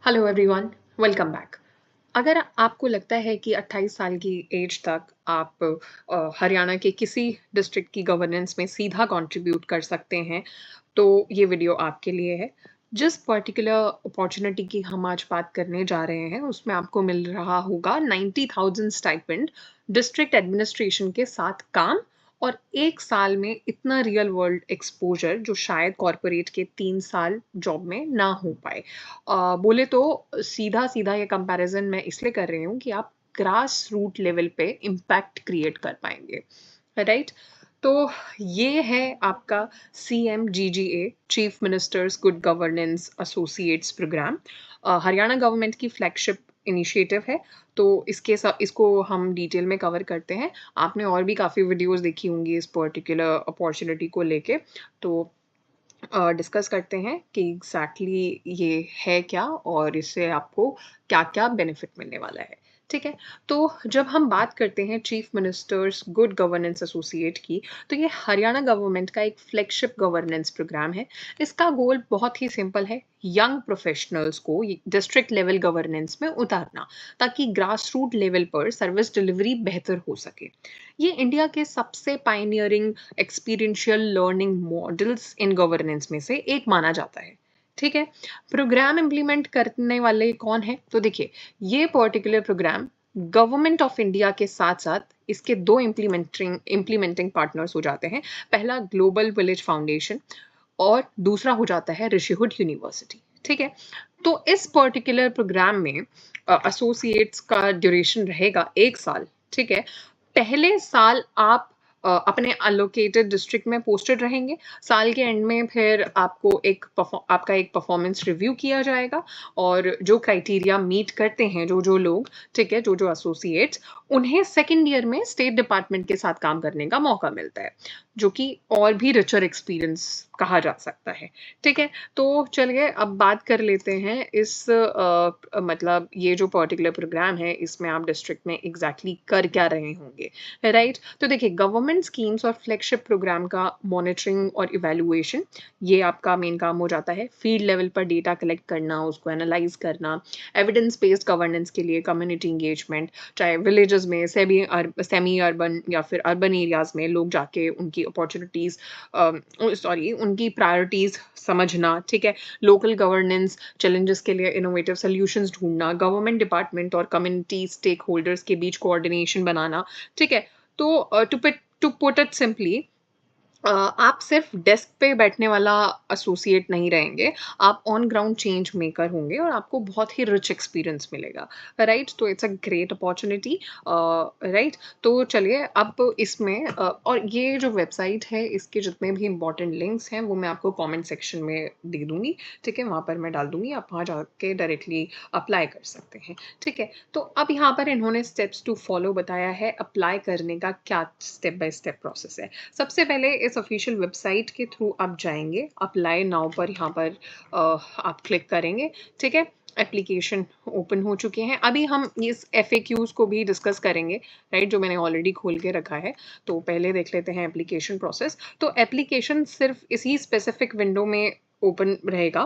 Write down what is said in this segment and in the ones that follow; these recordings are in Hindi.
Hello everyone, welcome back. अगर आपको लगता है कि 28 साल की एज तक आप हरियाणा के किसी डिस्ट्रिक्ट की गवर्नेंस में सीधा कंट्रीब्यूट कर सकते हैं, तो ये वीडियो आपके लिए है। जिस पर्टिकुलर अपॉर्चुनिटी की हम आज बात करने जा रहे हैं, उसमें आपको मिल रहा होगा 90,000 स्टाइपेंड, डिस्ट्रिक्ट एडमिनिस्ट्रेशन के साथ काम और 1 साल में इतना रियल वर्ल्ड एक्सपोज़र जो शायद कॉर्पोरेट के 3 साल जॉब में ना हो पाए। बोले तो सीधा-सीधा ये कंपैरिज़न मैं इसलिए कर रही हूँ कि आप ग्रास रूट लेवल पे इम्पैक्ट क्रिएट कर पाएँगे, राइट? तो ये है आपका CMGGA, chief minister's good governance associates programme. Haryana government की फ्लैगशिप इनिशिएटिव है, तो इसको हम डिटेल में कवर करते हैं। आपने और भी काफ़ी वीडियोज़ देखी होंगी इस पर्टिकुलर अपॉर्च्युनिटी को लेके, तो डिस्कस करते हैं कि एग्ज़ैक्टली ये है क्या और इससे आपको क्या-क्या बेनिफिट मिलने वाला है, ठीक है? तो जब हम बात करते हैं chief minister's good governance associate की, तो ये हरियाणा गवर्नमेंट का एक फ्लैगशिप गवर्नेंस प्रोग्राम है। इसका गोल बहुत ही सिंपल है, यंग प्रोफेशनल्स को ये डिस्ट्रिक्ट लेवल गवर्नेंस में उतारना, ताकि ग्रास रूट लेवल पर सर्विस डिलीवरी बेहतर हो सके। ये इंडिया के सबसे pioneering experiential learning models in governance में से एक माना जाता है। ठीक है, प्रोग्राम इम्प्लीमेंट करने वाले कौन है? तो देखिए, ये particular programme government of India के साथ साथ इसके दो इम्प्लीमेंटिंग पार्टनर्स हो जाते हैं। पहला ग्लोबल विलेज फाउंडेशन और दूसरा हो जाता है ऋषिहुड यूनिवर्सिटी। ठीक है, तो इस पर्टिकुलर प्रोग्राम में एसोसिएट्स का ड्यूरेशन रहेगा 1 साल। ठीक है, पहले साल आप अपने एलोकेटेड डिस्ट्रिक्ट में पोस्टेड रहेंगे। साल के एंड में फिर आपका एक परफॉर्मेंस रिव्यू किया जाएगा और जो क्राइटेरिया मीट करते हैं जो लोग, ठीक है, जो एसोसिएट्स, उन्हें सेकंड ईयर में स्टेट डिपार्टमेंट के साथ काम करने का मौका मिलता है, जो कि और भी रिचर एक्सपीरियंस कहा जा सकता है। ठीक है, तो चलिए अब बात कर लेते हैं मतलब ये जो पर्टिकुलर प्रोग्राम है, इसमें आप डिस्ट्रिक्ट में एग्जैक्टली कर क्या रहे होंगे, राइट? तो देखिए, गवर्नमेंट स्कीम्स और फ्लैगशिप प्रोग्राम का मॉनिटरिंग और इवैल्यूएशन, ये आपका मेन काम हो जाता है। फील्ड लेवल पर डेटा कलेक्ट करना, उसको एनालाइज करना, एविडेंस बेस्ड गवर्नेंस के लिए कम्युनिटी एंगेजमेंट, चाहे विलेजेस में सेमी अर्बन या फिर अर्बन एरियाज में लोग जाके उनकी अपॉर्चुनिटीज उनकी प्रायोरिटीज समझना, ठीक है, लोकल गवर्नेंस चैलेंजेस के लिए इनोवेटिव सॉल्यूशंस ढूंढना, गवर्नमेंट डिपार्टमेंट और कम्युनिटी स्टेक होल्डर्स के बीच कोऑर्डिनेशन बनाना, ठीक है। तो टू पुट इट सिंपली, आप सिर्फ डेस्क पे बैठने वाला एसोसिएट नहीं रहेंगे, आप ऑन ग्राउंड चेंज मेकर होंगे और आपको बहुत ही रिच एक्सपीरियंस मिलेगा, राइट? तो it's a great opportunity, right? तो चलिए अब इसमें और ये जो वेबसाइट है, इसके जितने भी इम्पोर्टेंट लिंक्स हैं, वो मैं आपको कमेंट सेक्शन में दे दूँगी, ठीक है? वहाँ पर मैं डाल दूँगी, आप वहाँ जाके डायरेक्टली अप्लाई कर सकते हैं, ठीक है? तो अब यहाँ पर इन्होंने स्टेप्स टू फॉलो बताया है, अप्लाई करने का क्या स्टेप बाय स्टेप प्रोसेस है। सबसे पहले इस ऑफिशियल वेबसाइट के थ्रू आप जाएँगे, अप्लाई नाउ पर यहाँ पर आप क्लिक करेंगे, ठीक है? एप्लीकेशन ओपन हो चुके हैं। अभी हम इस एफएक्यूज़ को भी डिस्कस करेंगे, राइट? जो मैंने ऑलरेडी खोल के रखा है। तो पहले देख लेते हैं एप्लीकेशन प्रोसेस। तो एप्लीकेशन सिर्फ़ इसी स्पेसिफिक विंडो में ओपन रहेगा।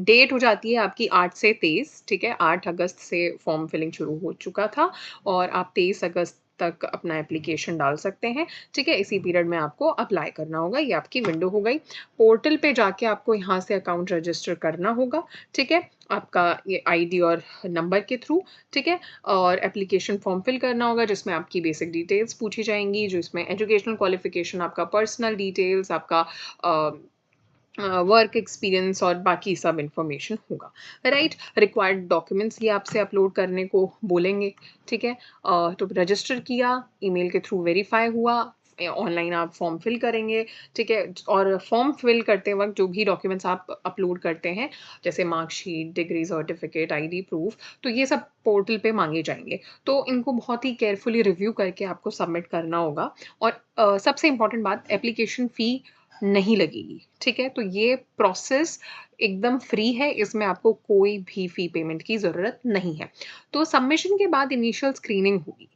डेट हो जाती है आपकी 8 से 23, ठीक है? 8 अगस्त से फॉर्म फिलिंग शुरू हो चुका था और आप 23 अगस्त तक अपना एप्लीकेशन डाल सकते हैं, ठीक है? इसी पीरियड में आपको अप्लाई करना होगा। ये आपकी विंडो हो गई। पोर्टल पे जाके आपको यहाँ से अकाउंट रजिस्टर करना होगा, ठीक है? आपका ये आईडी और नंबर के थ्रू, ठीक है? और एप्लीकेशन फॉर्म फिल करना होगा जिसमें आपकी बेसिक डिटेल्स पूछी जाएँगी, जो इसमें एजुकेशनल क्वालिफ़िकेशन, आपका पर्सनल डिटेल्स, आपका अ वर्क एक्सपीरियंस और बाकी सब इन्फॉर्मेशन होगा, राइट? रिक्वायर्ड डॉक्यूमेंट्स ये आपसे अपलोड करने को बोलेंगे, ठीक है? तो रजिस्टर किया, ईमेल के थ्रू वेरीफाई हुआ, ऑनलाइन आप फॉर्म फिल करेंगे, ठीक है? और फॉर्म फिल करते वक्त जो भी डॉक्यूमेंट्स आप अपलोड करते हैं, जैसे marksheet, degree certificate, ID proof, तो ये सब पोर्टल पे मांगे जाएंगे। तो इनको बहुत ही केयरफुली रिव्यू करके आपको सबमिट करना होगा और सबसे इम्पॉर्टेंट बात, एप्लीकेशन फ़ी नहीं लगेगी, ठीक है? तो ये प्रोसेस एकदम फ्री है, इसमें आपको कोई भी फ़ी पेमेंट की ज़रूरत नहीं है। तो सबमिशन के बाद इनिशियल स्क्रीनिंग होगी।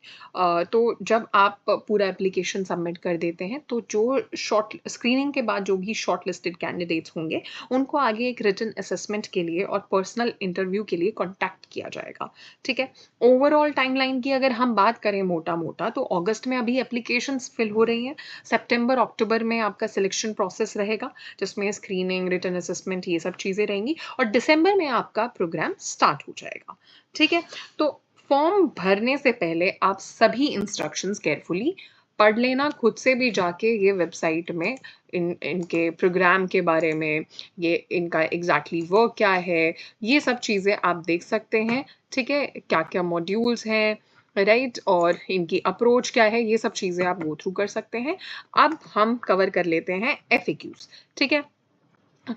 तो जब आप पूरा एप्लीकेशन सबमिट कर देते हैं, तो जो शॉर्ट स्क्रीनिंग के बाद जो भी शॉर्टलिस्टेड कैंडिडेट्स होंगे, उनको आगे एक रिटन असेसमेंट के लिए और पर्सनल इंटरव्यू के लिए कॉन्टैक्ट किया जाएगा, ठीक है? ओवरऑल टाइमलाइन की अगर हम बात करें मोटा-मोटा, तो अगस्त में अभी एप्लीकेशंस फिल हो रही हैं, सितंबर, अक्टूबर में आपका सिलेक्शन प्रोसेस रहेगा, जिसमें स्क्रीनिंग, रिटन असेसमेंट ये सब चीज़ें रहेंगी और दिसंबर में आपका प्रोग्राम स्टार्ट हो जाएगा, ठीक है? तो फॉर्म भरने से पहले आप सभी इंस्ट्रक्शंस केयरफुली पढ़ लेना, खुद से भी जाके ये वेबसाइट में इनके प्रोग्राम के बारे में, ये इनका एग्ज़ैक्टली वर्क क्या है, ये सब चीज़ें आप देख सकते हैं, ठीक है? क्या-क्या मॉड्यूल्स हैं, राइट? और इनकी अप्रोच क्या है, ये सब चीज़ें आप गो थ्रू कर सकते हैं। अब हम कवर कर लेते हैं एफएक्यूज़, ठीक है?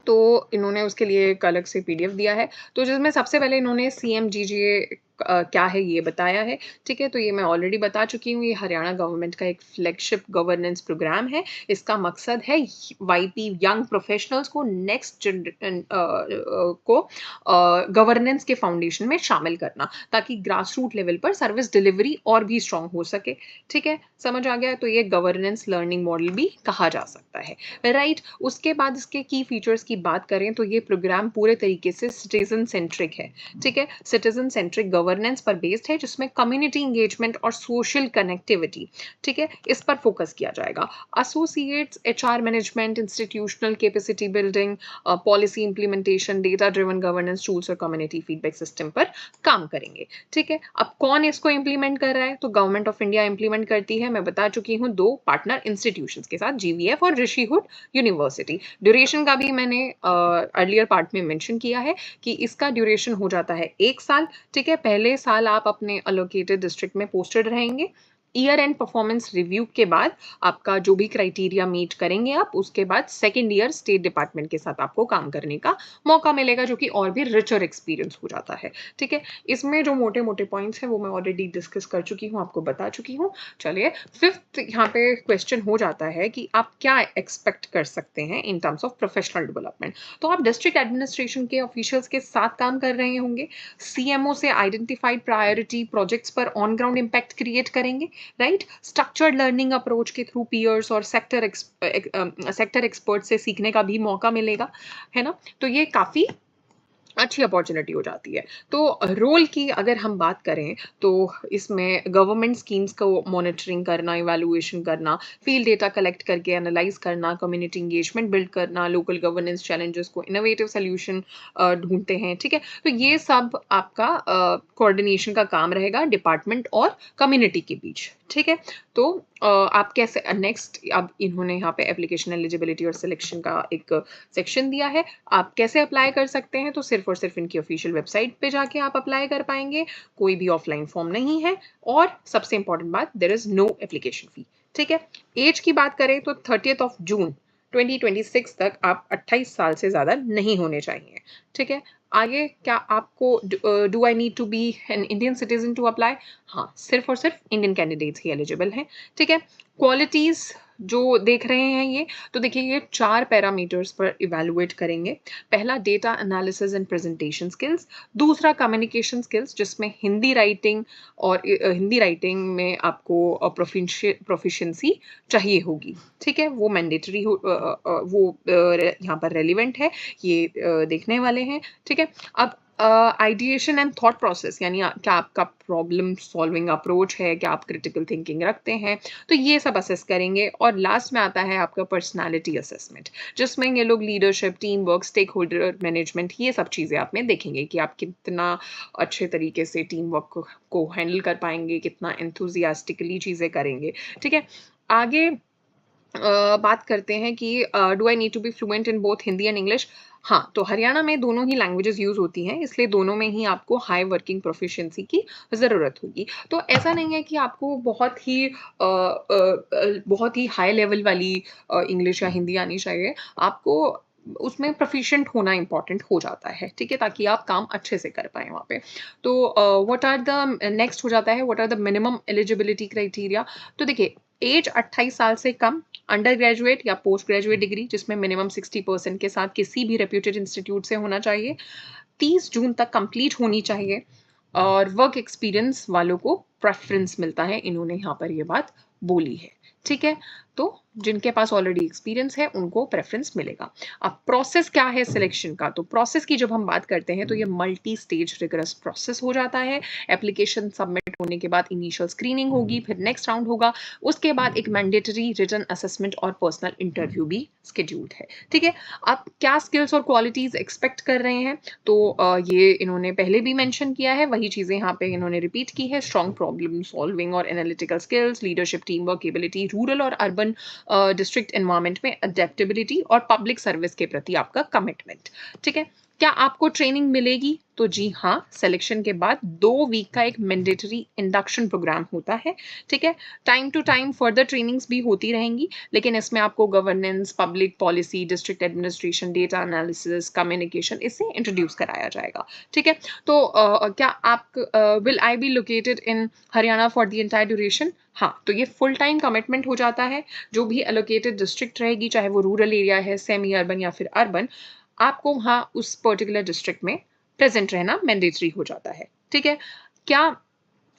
तो इन्होंने उसके लिए एक अलग से पीडीएफ दिया है, तो जिसमें सबसे पहले इन्होंने सीएमजीजीए क्या है ये बताया है, ठीक है? तो ये मैं ऑलरेडी बता चुकी हूँ, ये हरियाणा गवर्नमेंट का एक फ्लैगशिप गवर्नेंस प्रोग्राम है। इसका मकसद है वाईपी यंग प्रोफेशनल्स को नेक्स्ट को गवर्नेंस के फाउंडेशन में शामिल करना, ताकि ग्रास रूट लेवल पर सर्विस डिलीवरी और भी स्ट्रॉन्ग हो सके, ठीक है? समझ आ गया? तो ये गवर्नेंस लर्निंग मॉडल भी कहा जा सकता है, राइट? उसके बाद इसके की फीचर्स की बात करें तो ये प्रोग्राम पूरे तरीके से सिटीजन सेंट्रिक है, ठीक है? सिटीजन सेंट्रिक गवर्नेंस पर बेस्ड है, जिसमें कम्युनिटी एंगेजमेंट और सोशल कनेक्टिविटी, ठीक है? इस पर फोकस किया जाएगा। Associates HR management, institutional capacity building, policy implementation, data driven governance tools और कम्युनिटी फीडबैक सिस्टम पर काम करेंगे, ठीक है? अब कौन इसको इंप्लीमेंट कर रहा है? तो गवर्नमेंट ऑफ इंडिया इंप्लीमेंट करती है। मैं बता चुकी हूँ 2 पार्टनर इंस्टीट्यूशंस के साथ, जीवीएफ और ऋषिहुड यूनिवर्सिटी। ड्यूरेशन का भी मैंने अर्लियर पार्ट में मेंशन किया है कि इसका ड्यूरेशन हो जाता है 1 साल, ठीक है? पहले साल आप अपने एलोकेटेड डिस्ट्रिक्ट में पोस्टेड रहेंगे। ईयर एंड परफॉर्मेंस रिव्यू के बाद आपका जो भी क्राइटेरिया मीट करेंगे आप, उसके बाद सेकंड ईयर स्टेट डिपार्टमेंट के साथ आपको काम करने का मौका मिलेगा, जो कि और भी रिचर एक्सपीरियंस हो जाता है, ठीक है? इसमें जो मोटे-मोटे पॉइंट्स हैं वो मैं ऑलरेडी डिस्कस कर चुकी हूँ, आपको बता चुकी हूँ। चलिए, फिफ्थ यहाँ पे क्वेश्चन हो जाता है कि आप क्या एक्सपेक्ट कर सकते हैं in terms of professional development. तो आप डिस्ट्रिक्ट एडमिनिस्ट्रेशन के ऑफिशियल्स के साथ काम कर रहे होंगे, सीएमओ से आइडेंटिफाइड प्रायोरिटी प्रोजेक्ट्स पर ऑन ग्राउंड इम्पैक्ट क्रिएट करेंगे, राइट? स्ट्रक्चर्ड लर्निंग अप्रोच के थ्रू पीयर्स और सेक्टर एक्सपर्ट से सीखने का भी मौका मिलेगा, है ना? तो ये काफ़ी अच्छी अपॉर्च्युनिटी हो जाती है। तो रोल की अगर हम बात करें, तो इसमें गवर्नमेंट स्कीम्स को मॉनिटरिंग करना, इवैल्यूएशन करना, फील्ड डेटा कलेक्ट करके एनालाइज़ करना, कम्युनिटी एंगेजमेंट बिल्ड करना, लोकल गवर्नेंस चैलेंजेस को इनोवेटिव सॉल्यूशन ढूँढते हैं, ठीक है? तो ये सब आपका कोऑर्डिनेशन का काम रहेगा डिपार्टमेंट और कम्युनिटी के बीच, ठीक है? तो आप कैसे नेक्स्ट अब इन्होंने यहाँ पे एप्लीकेशन एलिजिबिलिटी और सिलेक्शन का एक सेक्शन दिया है। आप कैसे अप्लाई कर सकते हैं? तो सिर्फ़ और सिर्फ़ इनकी ऑफ़िशियल वेबसाइट पे जाके आप अप्लाई कर पाएँगे, कोई भी ऑफ़लाइन फ़ॉर्म नहीं है और सबसे इम्पोर्टेंट बात, there is no application fee, ठीक है? ऐज की बात करें तो 30th ऑफ जून 2026 तक आप 28 साल से ज़्यादा नहीं होने चाहिए, ठीक है? आगे क्या आपको do I need to be an Indian citizen to apply? हाँ, सिर्फ़ और सिर्फ़ इंडियन कैंडिडेट्स ही एलिजिबल हैं, ठीक है? क्वालिटीज़ जो देख रहे हैं ये, तो देखिए ये 4 पैरामीटर्स पर इवैल्यूएट करेंगे। पहला data analysis and presentation skills, दूसरा कम्युनिकेशन स्किल्स जिसमें हिंदी राइटिंग और हिंदी राइटिंग में आपको प्रोफिशिएंसी चाहिए होगी, ठीक है? वो मैंडेटरी वो यहाँ पर रेलेवेंट है, ये देखने वाले हैं, ठीक है? अब आइडिएशन एंड थॉट प्रोसेस, यानी क्या आपका प्रॉब्लम सॉल्विंग अप्रोच है, क्या आप क्रिटिकल थिंकिंग रखते हैं, तो ये सब असेस करेंगे। और लास्ट में आता है आपका पर्सनैलिटी असेसमेंट, जिसमें ये लोग leadership, teamwork, stakeholder management, ये सब चीज़ें आप में देखेंगे कि आप कितना अच्छे तरीके से टीम वर्क को हैंडल कर पाएँगे, कितना एंथुसियास्टिकली चीज़ें करेंगे, ठीक है? आगे बात करते हैं कि do I need to be fluent in both Hindi and English? हाँ, तो हरियाणा में दोनों ही लैंग्वेजेज़ यूज़ होती हैं, इसलिए दोनों में ही आपको हाई वर्किंग प्रोफिशिएंसी की ज़रूरत होगी। तो ऐसा नहीं है कि आपको बहुत ही हाई लेवल वाली इंग्लिश या हिंदी आनी चाहिए। आपको उसमें प्रोफिशिएंट होना इम्पोर्टेंट हो जाता है, ठीक है? ताकि आप काम अच्छे से कर पाएँ वहाँ पे। तो व्हाट आर द नेक्स्ट हो जाता है, what are the minimum eligibility criteria? तो देखिए, एज 28 साल से कम, अंडर ग्रेजुएट या पोस्ट ग्रेजुएट डिग्री जिसमें मिनिमम 60% के साथ किसी भी रेप्यूटेड इंस्टीट्यूट से होना चाहिए, 30 जून तक कंप्लीट होनी चाहिए, और वर्क एक्सपीरियंस वालों को प्रेफरेंस मिलता है, इन्होंने यहाँ पर ये बात बोली है। ठीक है, तो जिनके पास ऑलरेडी एक्सपीरियंस है उनको प्रेफरेंस मिलेगा। अब प्रोसेस क्या है सिलेक्शन का, तो प्रोसेस की जब हम बात करते हैं तो ये मल्टी स्टेज रिगरस प्रोसेस हो जाता है। एप्लीकेशन सबमिट होने के बाद इनिशियल स्क्रीनिंग होगी, फिर नेक्स्ट राउंड होगा, उसके बाद एक मैंडेटरी रिटन असेसमेंट और पर्सनल इंटरव्यू भी स्केड्यूल्ड है। ठीक है, आप क्या स्किल्स और क्वालिटीज एक्सपेक्ट कर रहे हैं, तो ये इन्होंने पहले भी मेंशन किया है, वही चीजें यहाँ पे इन्होंने रिपीट की है। स्ट्रॉन्ग प्रॉब्लम सॉल्विंग और analytical skills, leadership, team work ability, rural और अर्बन डिस्ट्रिक्ट एनवायरनमेंट में अडेप्टेबिलिटी और पब्लिक सर्विस के प्रति आपका कमिटमेंट। ठीक है, क्या आपको ट्रेनिंग मिलेगी, तो जी हाँ, सिलेक्शन के बाद 2 वीक का एक मैंडेटरी इंडक्शन प्रोग्राम होता है। ठीक है, time to time further trainings भी होती रहेंगी, लेकिन इसमें आपको governance, public policy, district administration, data analysis, communication इससे इंट्रोड्यूस कराया जाएगा। ठीक है, तो क्या आप will I be located in Haryana for the entire duration? हाँ, तो ये फुल टाइम कमिटमेंट हो जाता है। जो भी एलोकेटेड डिस्ट्रिक्ट रहेगी, चाहे वो रूरल एरिया है, सेमी अर्बन या फिर अर्बन, आपको वहाँ उस पर्टिकुलर डिस्ट्रिक्ट में प्रेजेंट रहना मैंडेटरी हो जाता है। ठीक है, क्या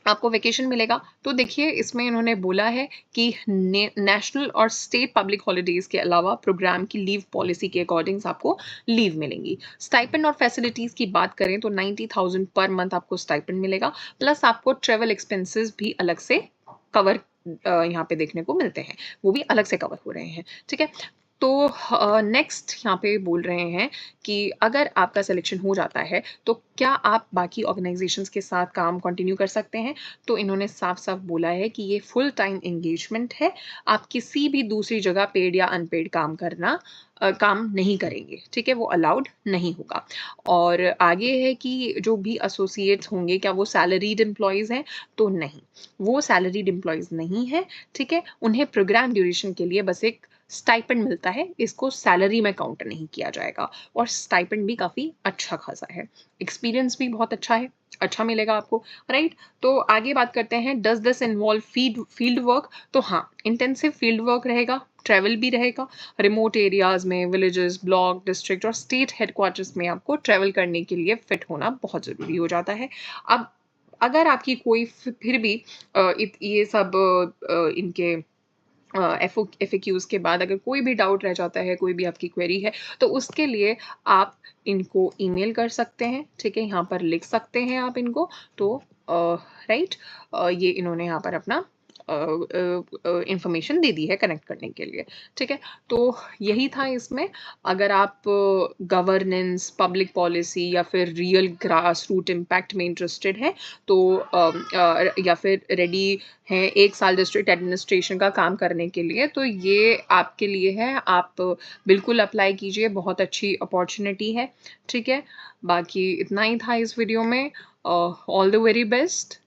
आपको वेकेशन मिलेगा, तो देखिए इसमें इन्होंने बोला है कि नेशनल और स्टेट पब्लिक हॉलीडेज के अलावा प्रोग्राम की लीव पॉलिसी के अकॉर्डिंग आपको लीव मिलेंगी। स्टाइपेंड और फैसिलिटीज की बात करें तो 90,000 पर मंथ आपको स्टाइपेंड मिलेगा, प्लस आपको ट्रेवल एक्सपेंसेस भी अलग से कवर यहाँ पे देखने को मिलते हैं, वो भी अलग से कवर हो रहे हैं। ठीक है, तो नेक्स्ट यहाँ पे बोल रहे हैं कि अगर आपका सिलेक्शन हो जाता है तो क्या आप बाकी ऑर्गेनाइजेशंस के साथ काम कंटिन्यू कर सकते हैं, तो इन्होंने साफ साफ बोला है कि ये फुल टाइम एंगेजमेंट है, आप किसी भी दूसरी जगह पेड या अनपेड काम नहीं करेंगे। ठीक है, वो अलाउड नहीं होगा। और आगे है कि जो भी एसोसिएट्स होंगे क्या वो सैलरीड एम्प्लॉयज़ हैं, तो नहीं, वो सैलरीड एम्प्लॉयज़ नहीं है। ठीक है, उन्हें प्रोग्राम ड्यूरेशन के लिए बस एक स्टाइपेंड मिलता है, इसको सैलरी में काउंट नहीं किया जाएगा, और स्टाइपेंड भी काफ़ी अच्छा खासा है, एक्सपीरियंस भी बहुत अच्छा है, अच्छा मिलेगा आपको। राइट, तो आगे बात करते हैं, does this involve field work, तो हाँ, इंटेंसिव फील्ड वर्क रहेगा, ट्रैवल भी रहेगा, रिमोट एरियाज में, विलेजेस, ब्लॉक, डिस्ट्रिक्ट और स्टेट हेडक्वार्टर्स में आपको ट्रैवल करने के लिए फिट होना बहुत ज़रूरी हो जाता है। अब अगर आपकी कोई फिर भी ये सब इनके FAQs के बाद अगर कोई भी डाउट रह जाता है, कोई भी आपकी क्वेरी है, तो उसके लिए आप इनको ईमेल कर सकते हैं। ठीक है, यहाँ पर लिख सकते हैं आप इनको, तो राइट, ये इन्होंने यहाँ पर अपना इंफॉर्मेशन दे दी है कनेक्ट करने के लिए। ठीक है, तो यही था इसमें। अगर आप गवर्नेंस, पब्लिक पॉलिसी या फिर रियल ग्रास रूट इम्पैक्ट में इंटरेस्टेड हैं, तो या फिर रेडी हैं 1 साल डिस्ट्रिक्ट एडमिनिस्ट्रेशन का काम करने के लिए, तो ये आपके लिए है, आप बिल्कुल अप्लाई कीजिए, बहुत अच्छी अपॉर्चुनिटी है। ठीक है, बाकी इतना ही था इस वीडियो में। All the very best.